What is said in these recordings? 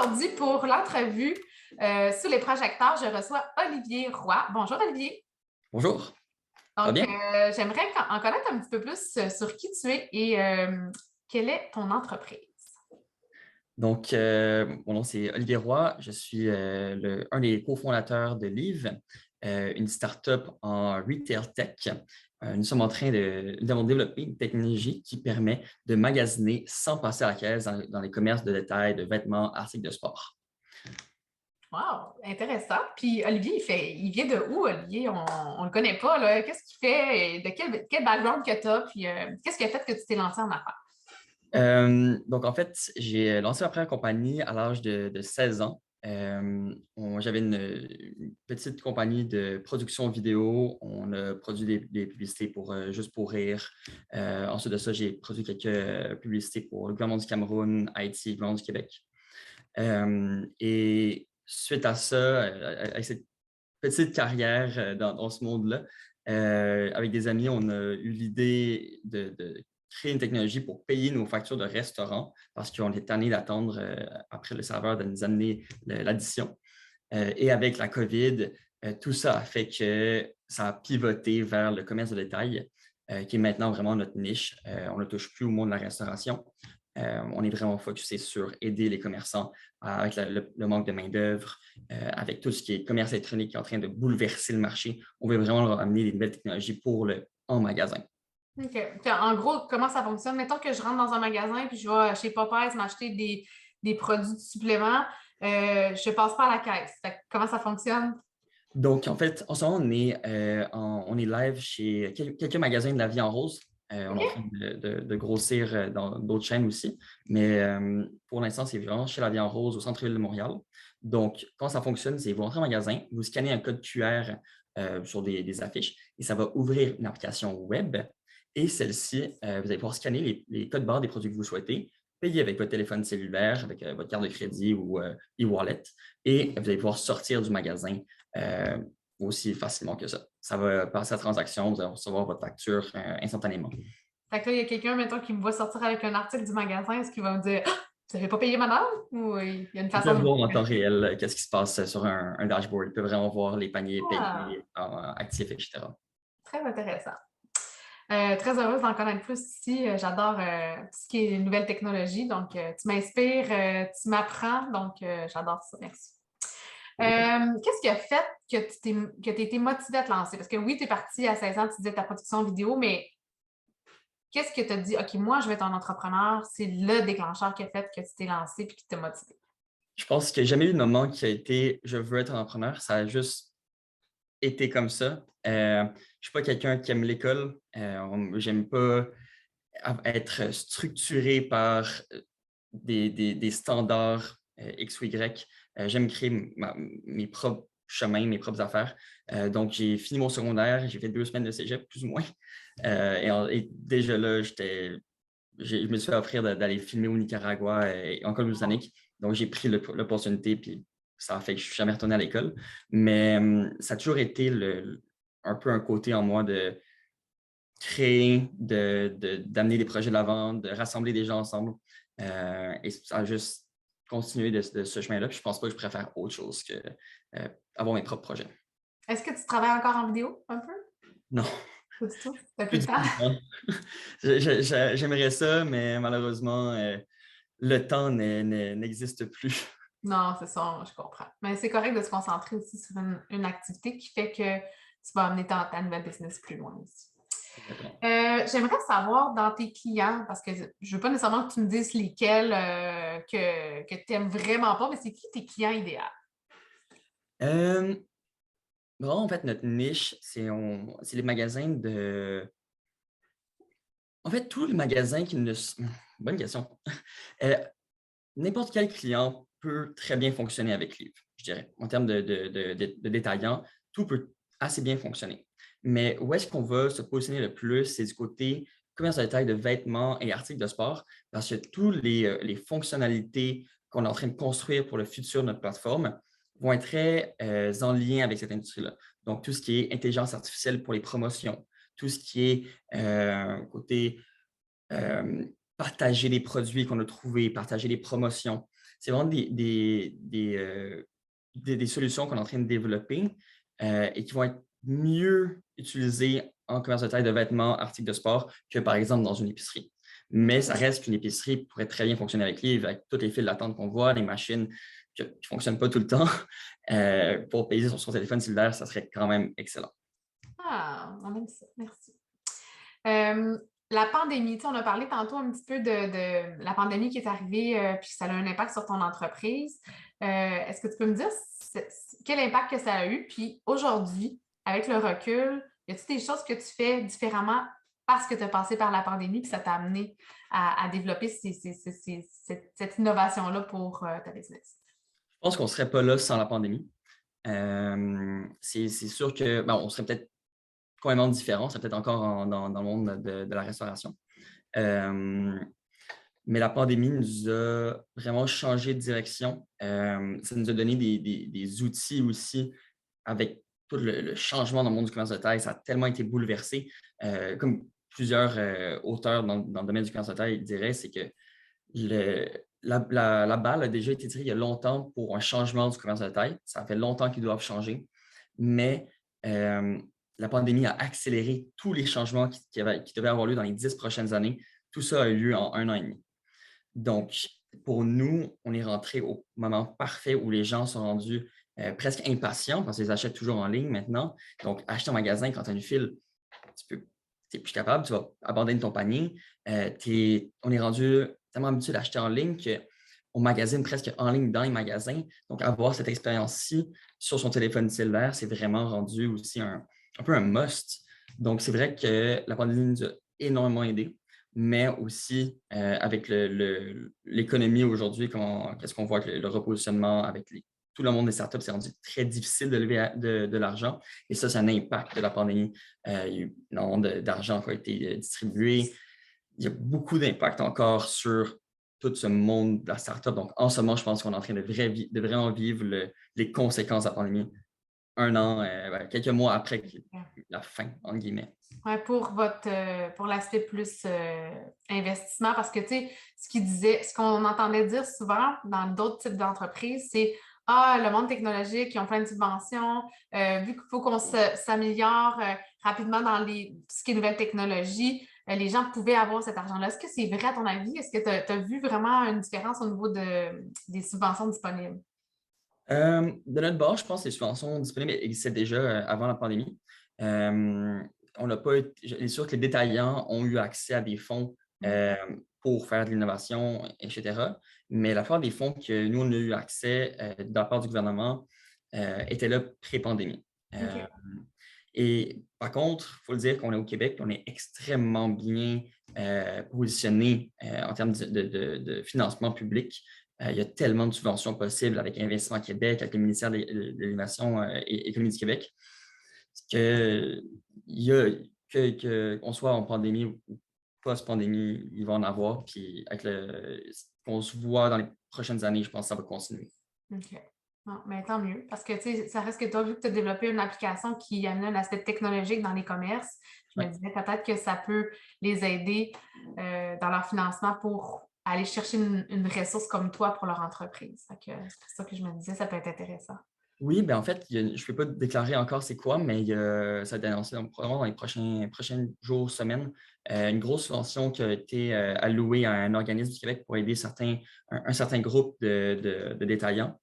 aujourd'hui, pour l'entrevue sous les projecteurs, je reçois Olivier Roy. Bonjour, Olivier. Bonjour, ça va Donc, bien? j'aimerais en connaître un petit peu plus sur qui tu es et quelle est ton entreprise. Donc, mon nom c'est Olivier Roy. Je suis un des cofondateurs de Live, une startup en retail tech. Nous sommes en train nous avons développé une technologie qui permet de magasiner sans passer à la caisse dans les commerces de détail de vêtements, articles de sport. Wow, intéressant. Puis Olivier, il vient de où, Olivier? On ne le connaît pas, là. Qu'est-ce qu'il fait? Et de quel background que tu as? Puis qu'est-ce qui a fait que tu t'es lancé en affaires? Donc, en fait, j'ai lancé ma première compagnie à l'âge de 16 ans. J'avais une petite compagnie de production vidéo. On a produit des publicités pour Juste pour rire. Ensuite de ça, j'ai produit quelques publicités pour le gouvernement du Cameroun, Haïti, le gouvernement du Québec. Et suite à ça, avec cette petite carrière dans ce monde-là, avec des amis, on a eu l'idée de créer une technologie pour payer nos factures de restaurant parce qu'on est tanné d'attendre après le serveur de nous amener l'addition. Et avec la COVID, tout ça a fait que ça a pivoté vers le commerce de détail, qui est maintenant vraiment notre niche. On ne touche plus au monde de la restauration. On est vraiment focusé sur aider les commerçants avec le manque de main-d'œuvre, avec tout ce qui est commerce électronique qui est en train de bouleverser le marché. On veut vraiment leur amener des nouvelles technologies pour le en magasin. OK. Puis, en gros, comment ça fonctionne? Mettons que je rentre dans un magasin puis je vais chez Popeyes m'acheter des produits de supplément. Je ne passe pas à la caisse. Fait que comment ça fonctionne? Donc, en fait, en ce moment, on est live chez quelques magasins de la Vie en Rose. On est en train OK. de grossir dans d'autres chaînes aussi. Mais pour l'instant, c'est vraiment chez la Vie en Rose au centre-ville de Montréal. Donc, quand ça fonctionne, c'est vous entrez en magasin, vous scannez un code QR sur des affiches et ça va ouvrir une application web. Et celle-ci, vous allez pouvoir scanner les codes barres des produits que vous souhaitez, payer avec votre téléphone cellulaire, avec votre carte de crédit ou e-wallet, et vous allez pouvoir sortir du magasin euh, aussi facilement que ça. Ça va passer à la transaction, vous allez recevoir votre facture instantanément. Fait que là, il y a quelqu'un, mettons, qui me voit sortir avec un article du magasin. Est-ce qu'il va me dire Ah, vous n'avez pas payé madame? Ou il y a une Ils façon peuvent de. voir en temps réel qu'est-ce qui se passe sur un dashboard. Ils peuvent vraiment voir les paniers Ah, payés, actifs, etc. très intéressant. Très heureuse d'en connaître plus ici. J'adore tout ce qui est nouvelles technologies. Donc, tu m'inspires, tu m'apprends. Donc, j'adore ça. Merci. Qu'est-ce qui a fait que tu été motivée à te lancer? Parce que oui, tu es partie à 16 ans, tu disais ta production vidéo, mais qu'est-ce que tu as dit? OK, moi, je vais être un entrepreneur. C'est le déclencheur qui a fait que tu t'es lancé et qui t'a motivé. Je pense qu'il n'y a jamais eu de moment qui a été je veux être un entrepreneur. Ça a juste été comme ça. Je ne suis pas quelqu'un qui aime l'école. J'aime pas être structuré par des standards X ou Y. J'aime créer mes propres chemins, mes propres affaires. Donc, j'ai fini mon secondaire, j'ai fait 2 semaines de cégep, plus ou moins. Et déjà là, je me suis fait offrir d'aller filmer au Nicaragua en Colombie-Britannique. Donc, j'ai pris l'opportunité, puis ça a fait que je ne suis jamais retourné à l'école. Mais ça a toujours été un peu un côté en moi de créer, d'amener des projets de l'avant, de rassembler des gens ensemble. Et ça a juste continué de ce chemin-là. Puis je pense pas que je préfère autre chose que avoir mes propres projets. Est-ce que tu travailles encore en vidéo un peu? Non, Pas du tout. T'as plus plus le du temps? tout. Non. J'aimerais ça, mais malheureusement, le temps n'existe plus. Non, c'est ça, je comprends. Mais c'est correct de se concentrer aussi sur une activité qui fait que tu vas amener ta nouvelle business plus loin aussi. Exactement. J'aimerais savoir dans tes clients, parce que je ne veux pas nécessairement que tu me dises lesquels que tu n'aimes vraiment pas, mais c'est qui tes clients idéaux? Euh, Vraiment, en fait, notre niche, c'est les magasins de. En fait, tous les magasins qui ne. Bonne question. Euh, N'importe quel client peut très bien fonctionner avec Live, je dirais. En termes de détaillant, tout peut assez bien fonctionner. Mais où est-ce qu'on va se positionner le plus, c'est du côté commerce de détail de vêtements et articles de sport, parce que toutes les fonctionnalités qu'on est en train de construire pour le futur de notre plateforme vont être très en lien avec cette industrie-là. Donc, tout ce qui est intelligence artificielle pour les promotions, tout ce qui est côté euh, partager les produits qu'on a trouvés, partager les promotions. c'est vraiment des solutions qu'on est en train de développer et qui vont être mieux utilisées en commerce de taille de vêtements, articles de sport que par exemple dans une épicerie. Mais ça reste qu'une épicerie pourrait très bien fonctionner avec livres, avec toutes les files d'attente qu'on voit, les machines qui ne fonctionnent pas tout le temps. Pour payer sur son téléphone cellulaire, ça serait quand même excellent. Ah, on aime ça. Merci. La pandémie, on a parlé tantôt un petit peu de la pandémie qui est arrivée, puis ça a un impact sur ton entreprise. Est-ce que tu peux me dire quel impact que ça a eu? Puis aujourd'hui, avec le recul, y a-t-il des choses que tu fais différemment parce que tu as passé par la pandémie, puis ça t'a amené à développer cette innovation-là pour ta business? Je pense qu'on ne serait pas là sans la pandémie. C'est sûr que on serait peut-être complètement différent, c'est peut-être encore dans le monde de la restauration. Mais la pandémie nous a vraiment changé de direction. Ça nous a donné des outils aussi avec tout le changement dans le monde du commerce de taille. Ça a tellement été bouleversé. Comme plusieurs auteurs dans le domaine du commerce de taille diraient, c'est que la balle a déjà été tirée il y a longtemps pour un changement du commerce de taille. Ça fait longtemps qu'ils doivent changer. Mais la pandémie a accéléré tous les changements qui devaient avoir lieu dans les 10 prochaines années. Tout ça a eu lieu en 1 an et demi. Donc, pour nous, on est rentré au moment parfait où les gens sont rendus presque impatients parce qu'ils achètent toujours en ligne maintenant. Donc, acheter en magasin quand tu as une file, tu n'es plus capable, tu vas abandonner ton panier. On est rendu tellement habitué d'acheter en ligne qu'on magasine presque en ligne dans les magasins. Donc, avoir cette expérience-ci sur son téléphone cellulaire, c'est vraiment rendu aussi un peu un must. Donc, c'est vrai que la pandémie nous a énormément aidés, mais aussi avec l'économie aujourd'hui, qu'est-ce qu'on voit avec le repositionnement, avec tout le monde des startups, c'est rendu très difficile de lever de l'argent. Et ça, c'est un impact de la pandémie. Il y a eu énormément d'argent qui a été distribué. Il y a beaucoup d'impact encore sur tout ce monde de la startup. Donc, en ce moment, je pense qu'on est en train de vraiment vivre les conséquences de la pandémie 1 an, quelques mois après la fin, entre guillemets. Ouais, pour l'aspect plus investissement, parce que tu sais, ce qu'on entendait dire souvent dans d'autres types d'entreprises, c'est le monde technologique, ils ont plein de subventions, vu qu'il faut qu'on s'améliore rapidement dans tout ce qui est nouvelles technologies, les gens pouvaient avoir cet argent-là. Est-ce que c'est vrai à ton avis? Est-ce que tu as vu vraiment une différence au niveau des subventions disponibles? De notre bord, je pense que les subventions disponibles existaient déjà avant la pandémie. On n'a pas été, sûr que les détaillants ont eu accès à des fonds pour faire de l'innovation, etc. Mais la plupart des fonds que nous, on a eu accès de la part du gouvernement étaient là pré-pandémie. OK. Et par contre, il faut le dire qu'on est au Québec, on est extrêmement bien positionné en termes de financement public. Il y a tellement de subventions possibles avec Investissement Québec, avec le ministère de l'Innovation et Économie du Québec, qu'on soit en pandémie ou post-pandémie, il va en avoir. Puis avec qu'on se voit dans les prochaines années, je pense que ça va continuer. OK. Non, mais tant mieux. Parce que, tu sais, ça reste que toi, vu que tu as développé une application qui amène un aspect technologique dans les commerces, je me disais peut-être que ça peut les aider dans leur financement pour aller chercher une ressource comme toi pour leur entreprise. C'est pour ça que je me disais, ça peut être intéressant. Oui, ben en fait, je ne peux pas déclarer encore c'est quoi, mais ça a été annoncé probablement dans les prochains jours, semaines, une grosse subvention qui a été allouée à un organisme du Québec pour aider un certain groupe de détaillants.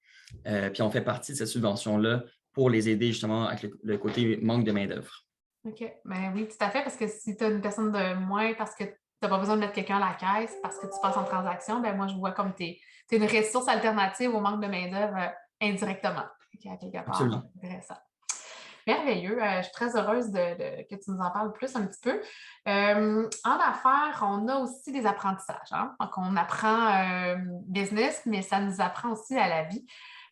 Puis on fait partie de cette subvention-là pour les aider justement avec le côté manque de main-d'œuvre. OK. Ben oui, tout à fait, parce que si tu as une personne de moins, parce que tu n'as pas besoin de mettre quelqu'un à la caisse, parce que tu passes en transaction, ben moi, je vois comme tu es une ressource alternative au manque de main-d'œuvre indirectement. À quelque part, Absolument. intéressant. Merveilleux. Je suis très heureuse que tu nous en parles plus un petit peu. En affaires, on a aussi des apprentissages. Hein? Donc, on apprend business, mais ça nous apprend aussi à la vie.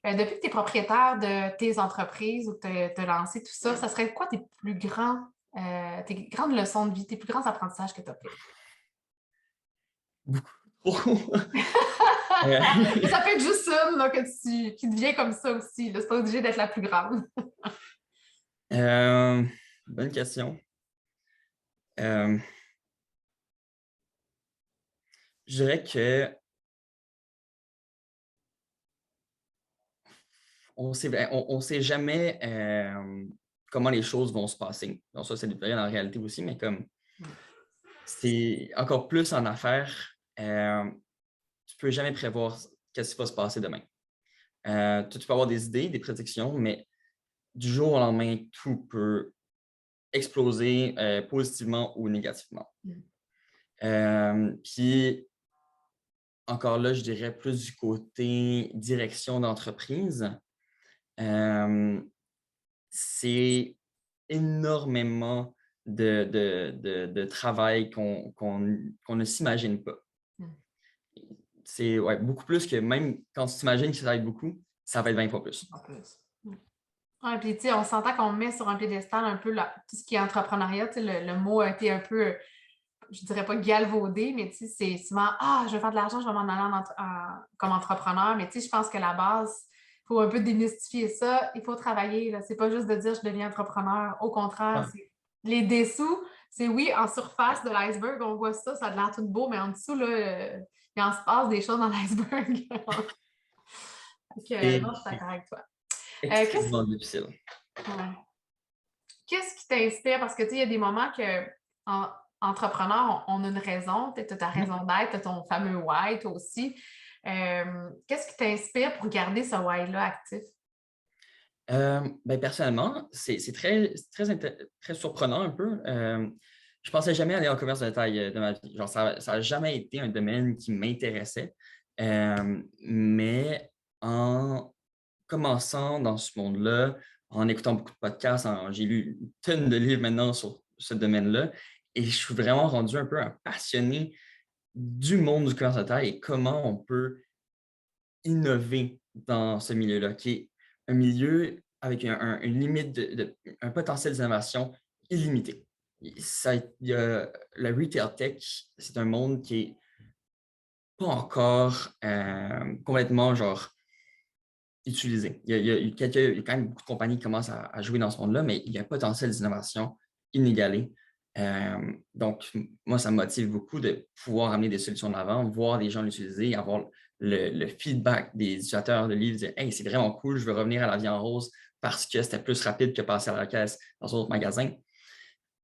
Depuis que tu es propriétaire de tes entreprises ou que tu as lancé tout ça, ça serait quoi tes tes grandes leçons de vie, tes plus grands apprentissages que tu as fait? Beaucoup. Ça peut être juste une là, qui devient comme ça aussi. C'est pas obligé d'être la plus grande. Bonne question. Je dirais que on sait jamais comment les choses vont se passer. Donc ça, c'est vrai dans la réalité aussi, mais comme c'est encore plus en affaires, tu ne peux jamais prévoir qu'est-ce qui va se passer demain. Tu peux avoir des idées, des prédictions, mais du jour au lendemain, tout peut exploser positivement ou négativement. Puis, encore là, je dirais plus du côté direction d'entreprise. C'est énormément de travail qu'on ne s'imagine pas. C'est beaucoup plus que même quand tu t'imagines que ça va être beaucoup, ça va être 20 fois plus. Oui, puis tu sais, on s'entend qu'on met sur un piédestal un peu tout ce qui est entrepreneuriat. Tu sais, le mot a été un peu, je dirais pas galvaudé, mais tu sais, c'est souvent je veux faire de l'argent, je vais m'en aller comme entrepreneur. Mais tu sais, je pense que la base, il faut un peu démystifier ça. Il faut travailler. C'est pas juste de dire je deviens entrepreneur. Au contraire, c'est les dessous, c'est oui, en surface de l'iceberg, on voit ça, ça a l'air tout beau, mais en dessous, là, il en se passe des choses dans l'iceberg. Donc, non, je suis d'accord avec toi. Extrêmement difficile. Ouais. Qu'est-ce qui t'inspire? Parce que tu sais, il y a des moments que entrepreneur, on a une raison, tu as ta raison d'être, tu as ton fameux why, toi aussi. Qu'est-ce qui t'inspire pour garder ce why-là actif? Personnellement, c'est très surprenant un peu. Je pensais jamais aller en commerce de détail de ma vie. Genre, ça n'a jamais été un domaine qui m'intéressait. Mais en commençant dans ce monde-là, en écoutant beaucoup de podcasts, j'ai lu une tonne de livres maintenant sur ce domaine-là, et je suis vraiment rendu un peu un passionné du monde du commerce de détail et comment on peut innover dans ce milieu-là, qui est un milieu avec une limite, un potentiel d'innovation illimité. Le retail tech, c'est un monde qui est pas encore complètement genre utilisé. Il y a quand même beaucoup de compagnies qui commencent à jouer dans ce monde-là, mais il y a un potentiel d'innovation inégalé. Donc, moi, ça me motive beaucoup de pouvoir amener des solutions de l'avant, voir des gens l'utiliser, avoir le feedback des utilisateurs de livres, dire hey, c'est vraiment cool, je veux revenir à la vie en rose parce que c'était plus rapide que passer à la caisse dans un autre magasin.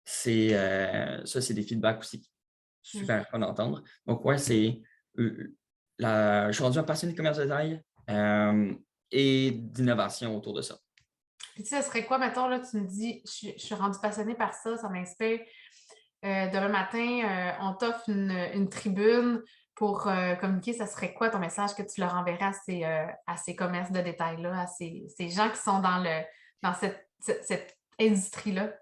Ça, c'est des feedbacks aussi super fun d'entendre. Donc, ouais, je suis rendu un passionné de commerce de détail et d'innovation autour de ça. Puis tu sais, ce serait quoi, mettons, là, tu me dis, je suis rendue passionnée par ça, ça m'inspire. Demain matin, on t'offre une tribune pour communiquer. Ça serait quoi ton message que tu leur enverrais à ces commerces de détail-là, à ces gens qui sont dans cette industrie-là?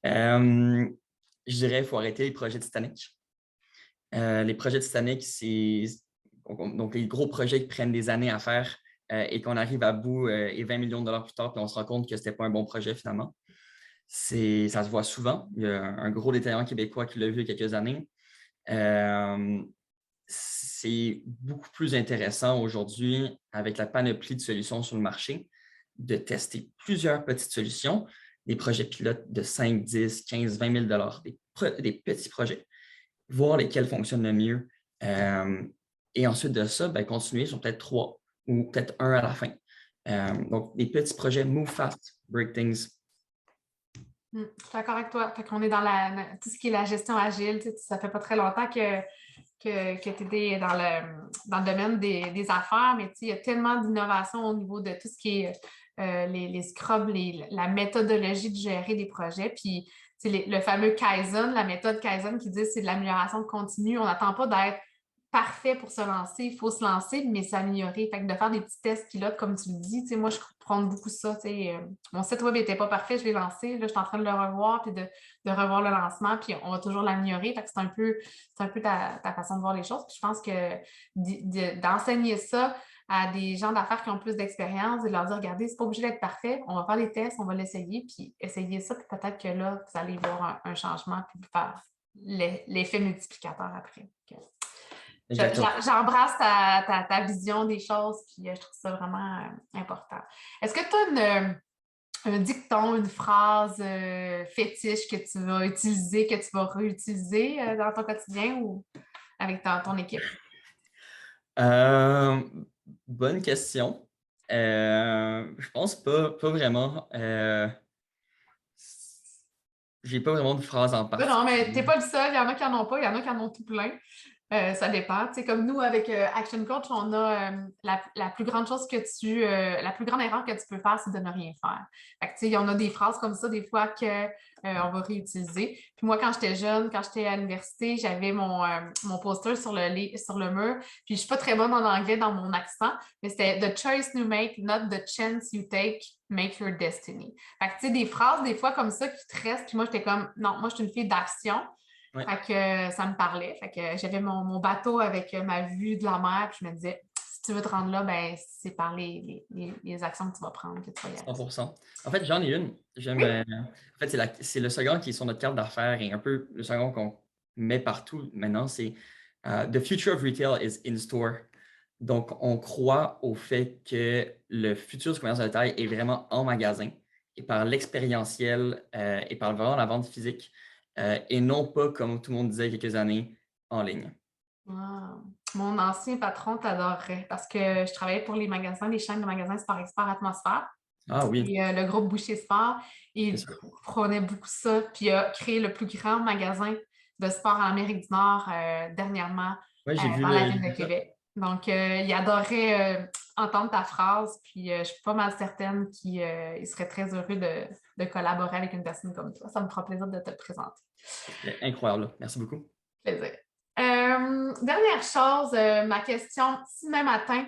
Je dirais qu'il faut arrêter les projets Titanic. Les projets Titanic, c'est donc les gros projets qui prennent des années à faire et qu'on arrive à bout et 20 millions de dollars plus tard, puis on se rend compte que ce n'était pas un bon projet finalement. Ça se voit souvent. Il y a un gros détaillant québécois qui l'a vu il y a quelques années. C'est beaucoup plus intéressant aujourd'hui, avec la panoplie de solutions sur le marché, de tester plusieurs petites solutions, des projets pilotes de 5, 10, 15, 20 000 dollars, des petits projets, voir lesquels fonctionnent le mieux. Et ensuite de ça, continuer sur peut-être 3 ou peut-être 1 à la fin. Donc, des petits projets, move fast, break things. Je suis d'accord avec toi. Fait qu'on est dans tout ce qui est la gestion agile. Tu sais, ça fait pas très longtemps que tu étais dans le domaine des affaires, mais tu sais, il y a tellement d'innovation au niveau de tout ce qui est les scrubs, la méthodologie de gérer des projets. Puis le fameux Kaizen, la méthode Kaizen qui dit que c'est de l'amélioration continue. On n'attend pas d'être parfait pour se lancer. Il faut se lancer, mais s'améliorer. Fait que de faire des petits tests pilotes, comme tu le dis, tu sais, moi, je prends beaucoup ça. Tu sais, mon site web n'était pas parfait, je l'ai lancé. Là, je suis en train de le revoir puis de revoir le lancement, puis on va toujours l'améliorer. Fait que c'est un peu ta façon de voir les choses. Puis je pense que d'enseigner ça à des gens d'affaires qui ont plus d'expérience et de leur dire, regardez, c'est pas obligé d'être parfait, on va faire des tests, on va l'essayer, puis essayer ça, puis peut-être que là, vous allez voir un changement, puis faire l'effet multiplicateur après. J'embrasse ta vision des choses, puis je trouve ça vraiment important. Est-ce que tu as un dicton, une phrase fétiche que tu vas utiliser, que tu vas réutiliser dans ton quotidien ou avec ton équipe? Bonne question. Je pense pas vraiment. J'ai pas vraiment de phrase en Ben non, mais t'es particulier. pas le seul. Il y en a qui en ont pas, il y en a qui en ont tout plein. Ça dépend. Tu sais, comme nous, avec Action Coach, on a la plus grande chose la plus grande erreur que tu peux faire, c'est de ne rien faire. Fait que, tu sais, il y en a des phrases comme ça, des fois, on va réutiliser. Puis moi, quand j'étais jeune, quand j'étais à l'université, j'avais mon poster sur le mur. Puis je suis pas très bonne en anglais dans mon accent, mais c'était The choice you make, not the chance you take, make your destiny. Fait que, tu sais, des phrases, des fois, comme ça, qui te restent. Puis moi, j'étais comme, non, moi, je suis une fille d'action. Ouais, Fait que ça me parlait. Fait que j'avais mon bateau avec ma vue de la mer, puis je me disais, si tu veux te rendre là, ben c'est par les actions que tu vas prendre que tu vas y aller. 100%. En fait, j'en ai une. J'aime. Oui. En fait, c'est le slogan qui est sur notre carte d'affaires et un peu le slogan qu'on met partout maintenant, c'est The future of retail is in store. Donc, on croit au fait que le futur du commerce de détail est vraiment en magasin et par l'expérientiel et par vraiment la vente physique et non pas, comme tout le monde disait il y a quelques années, en ligne. Wow. Mon ancien patron t'adorerait parce que je travaillais pour les chaînes de magasins Sport Expert Atmosphère Ah oui, et le groupe Boucher Sport. Et c'est il sûr. prenait beaucoup ça. Puis il a créé le plus grand magasin de sport en Amérique du Nord dernièrement Oui, dans la j'ai ville de vu ça. Québec. Donc, il adorait entendre ta phrase. Puis je suis pas mal certaine qu'il il serait très heureux de collaborer avec une personne comme toi. Ça me fera plaisir de te le présenter. C'est incroyable. Merci beaucoup. Plaisir. Dernière chose, ma question, si demain matin,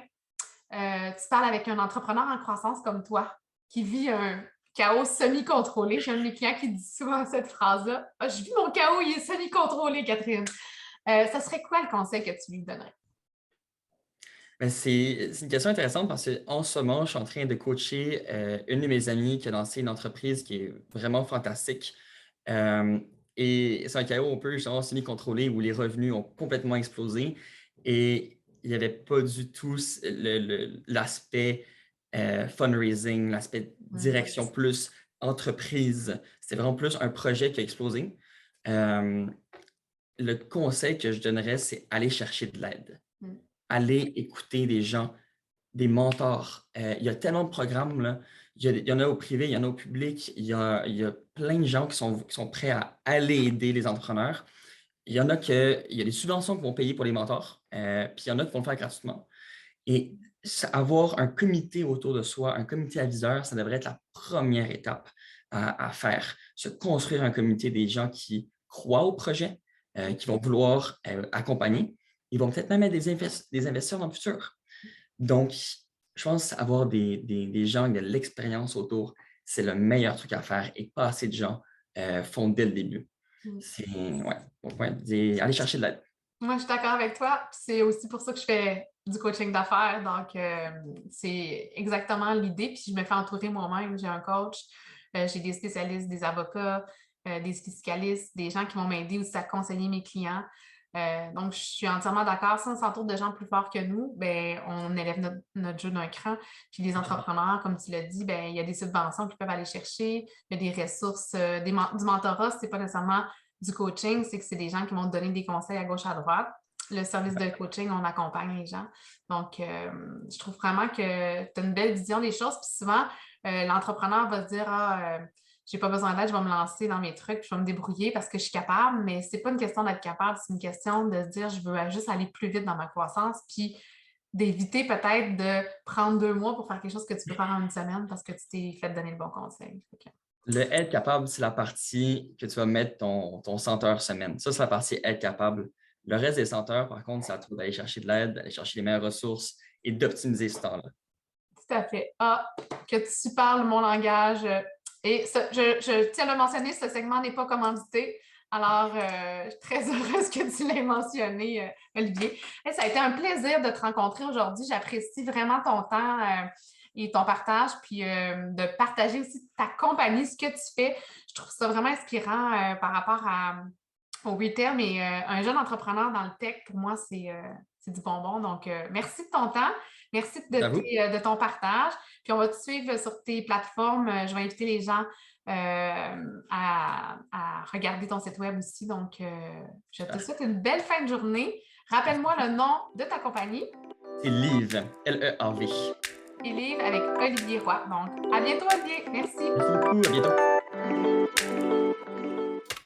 tu parles avec un entrepreneur en croissance comme toi, qui vit un chaos semi-contrôlé, j'ai un de mes clients qui dit souvent cette phrase-là, ah, je vis mon chaos, il est semi-contrôlé, Catherine. Ça serait quoi le conseil que tu lui donnerais? Ben, c'est une question intéressante parce qu'en ce moment, je suis en train de coacher une de mes amies qui a lancé une entreprise qui est vraiment fantastique. Euh, et c'est un chaos un peu justement semi-contrôlé où les revenus ont complètement explosé et il n'y avait pas du tout l'aspect fundraising, l'aspect Mm. direction plus entreprise. C'était vraiment plus un projet qui a explosé. Euh, le conseil que je donnerais, c'est aller chercher de l'aide, Mm. aller écouter des gens, des mentors. Il y a tellement de programmes, là. Il y en a au privé, il y en a au public. Il y a plein de gens qui sont prêts à aller aider les entrepreneurs. Il y a des subventions qui vont payer pour les mentors, puis il y en a qui vont le faire gratuitement. Et avoir un comité autour de soi, un comité aviseur, ça devrait être la première étape à faire. Se construire un comité des gens qui croient au projet, qui vont vouloir accompagner. Ils vont peut-être même être des investisseurs dans le futur. Donc, je pense avoir des gens avec de l'expérience autour, c'est le meilleur truc à faire et pas assez de gens font dès le début. Mm. C'est, ouais, donc, ouais, aller chercher de l'aide. Moi, je suis d'accord avec toi. C'est aussi pour ça que je fais du coaching d'affaires. Donc, c'est exactement l'idée. Puis, je me fais entourer moi-même. J'ai un coach, j'ai des spécialistes, des avocats, des fiscalistes, des gens qui vont m'aider aussi à conseiller mes clients. Donc, je suis entièrement d'accord. Si on s'entoure de gens plus forts que nous, ben, on élève notre jeu d'un cran. Puis, les entrepreneurs, comme tu l'as dit, ben, il y a des subventions qu'ils peuvent aller chercher. Il y a des ressources, du mentorat, c'est pas nécessairement du coaching, c'est que c'est des gens qui vont te donner des conseils à gauche, à droite. Le service de coaching, on accompagne les gens. Donc, je trouve vraiment que tu as une belle vision des choses. Puis souvent, l'entrepreneur va se dire, ah, j'ai pas besoin d'aide, je vais me lancer dans mes trucs, puis je vais me débrouiller parce que je suis capable. Mais c'est pas une question d'être capable, c'est une question de se dire, je veux juste aller plus vite dans ma croissance, puis d'éviter peut-être de prendre 2 mois pour faire quelque chose que tu peux faire en une semaine parce que tu t'es fait donner le bon conseil. Le être capable, c'est la partie que tu vas mettre ton 100 heures semaine. Ça, c'est la partie être capable. Le reste des 100 heures, par contre, c'est à toi d'aller chercher de l'aide, d'aller chercher les meilleures ressources et d'optimiser ce temps-là. Tout à fait. Ah, que tu parles mon langage. Et je tiens à le mentionner, ce segment n'est pas commandité. Alors, je suis très heureuse que tu l'aies mentionné, Olivier. Et ça a été un plaisir de te rencontrer aujourd'hui. J'apprécie vraiment ton temps et ton partage, puis de partager aussi ta compagnie, ce que tu fais. Je trouve ça vraiment inspirant par rapport au retail, mais un jeune entrepreneur dans le tech, pour moi, c'est du bonbon. Donc, merci de ton temps. Merci C'est à vous. de ton partage. Puis on va te suivre sur tes plateformes. Je vais inviter les gens à regarder ton site web aussi. Donc, je te souhaite une belle fin de journée. Rappelle-moi le nom de ta compagnie. C'est Live, Leav. et livres avec Olivier Roy. Donc, à bientôt, Olivier. Merci. Merci beaucoup. À bientôt.